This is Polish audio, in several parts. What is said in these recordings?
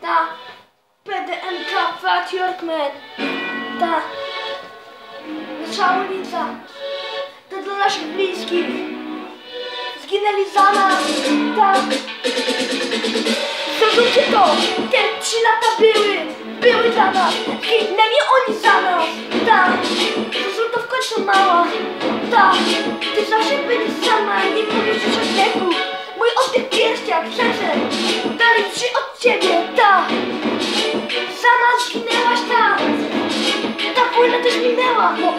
Ta PDMK Fat Yorkman. Ta nasza ulica. To dla naszych bliskich. Zginęli za nas. Ta. Zrozumcie to. Te 3 lata były dla nas. Zginęli oni za nas. Ta. Zrozum to w końcu mała. Ta. Ty zawsze byli sama. Nie mówisz już o grzechu. Mój oddech w pierściach, serce. Dalej 3 od ciebie. Ta. Za nas zginęłaś, ta. Ta wojna też minęła. Bo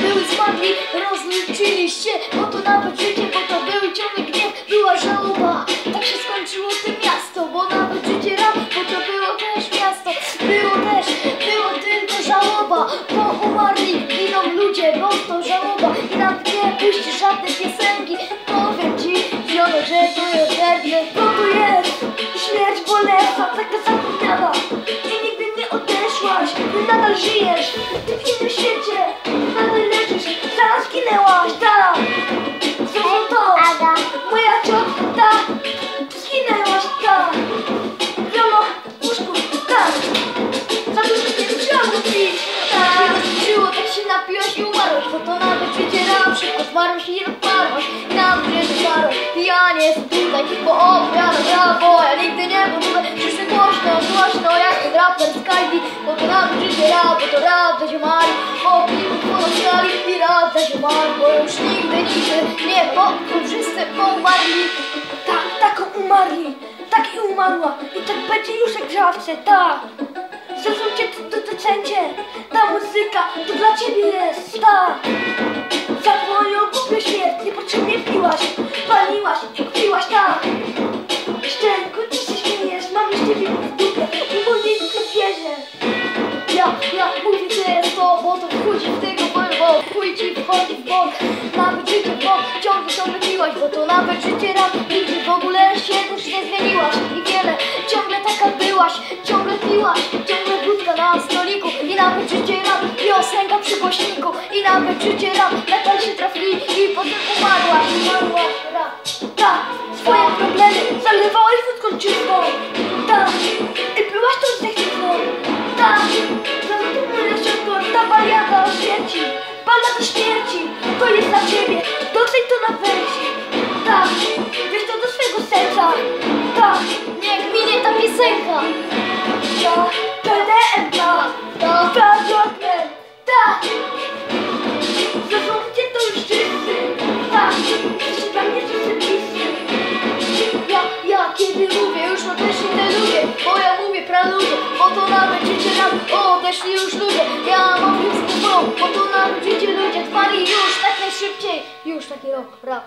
były zmarli, rozliczyliście. Bo to nawet życie, bo to był ciągle gniew. Była żałoba, tak się skończyło to miasto. Bo nawet życie rap, bo to było też miasto. Było tylko żałoba. Bo umarli, giną ludzie, bo to żałoba. I nawet nie puści żadne piosenki. Powiem ci, ziomek, że to jest werne. Bo tu jest śmierć bolesna, taka zapomniana. I nigdy nie odeszłaś, ty nadal żyjesz. Ty w innym świecie, nadal leżysz. Zaraz zginęłaś, ta. Zrozum to, moja ciotka, ta. Zginęłaś, ta. Wiolo, łóżku, ta. Za dużo nie musiałam pić, ta. Rozliczyło, tak się napiłaś i umarłaś. Bo to nawet życie na przykład zmarłeś i rozparłaś. I nam życie zmarłeś. I ja nie jestem tutaj, bo opowiadam ja, bo ja nigdy nie będę. Przyszły głośno jak ten raper z Kajdi. Bo to nawet życie rap, bo to rap za ziomali. O piwu pozostali i rap za ziomali. Bo już nigdy nie, bo wszyscy umarli. Tak umarli, tak i umarła. I tak będzie już jak żawce, ta. Zrozumcie to docencie. Ta muzyka to dla ciebie jest, ta. Za twoją głupią śmierć niepotrzebnie piłaś, paliłaś i kupiłaś, ta. Szczęku, ty się śmiejesz, mam już ciebie w dupie i mój nikt nie wierzy. Ja mówię, że jest to, bo to wchodzi w tego bo chuj ci wchodzi w bok. Nawet życie w bok, ciągle piłaś, bo to nawet życie rap. Nigdy w ogóle się też nie zmieniłaś i wiele, ciągle taka byłaś, ciągle piłaś, ciągle wódka na stoliku. I nawet życie rap, piosenka przy głośniku. I nawet życie rap, metal się trafili i potem umarłaś, rap. Ta, swoje problemy zalewałaś wódką czystą, ta. I byłaś tą zechcą, ta. Zazatłumiona się ta baliada o śmierci, ballada śmierci. To jest dla ciebie, doceń to na wersji, ta. Weź to do swego serca, ta. Niech minie ta piosenka. Ta, PDMK, ta, Fat Yorkman, ta. Zrozumcie to już wszyscy, ta. Jesteście dla mnie wszyscy bliscy. Ja kiedy mówię, już no też nie lubię. Bo ja mówię praludzie, bo to nawet życie nam odeszli już ludzie. Ja mam blisko, bo to nawet życie ludzie trwali już tak najszybciej. Już taki rap.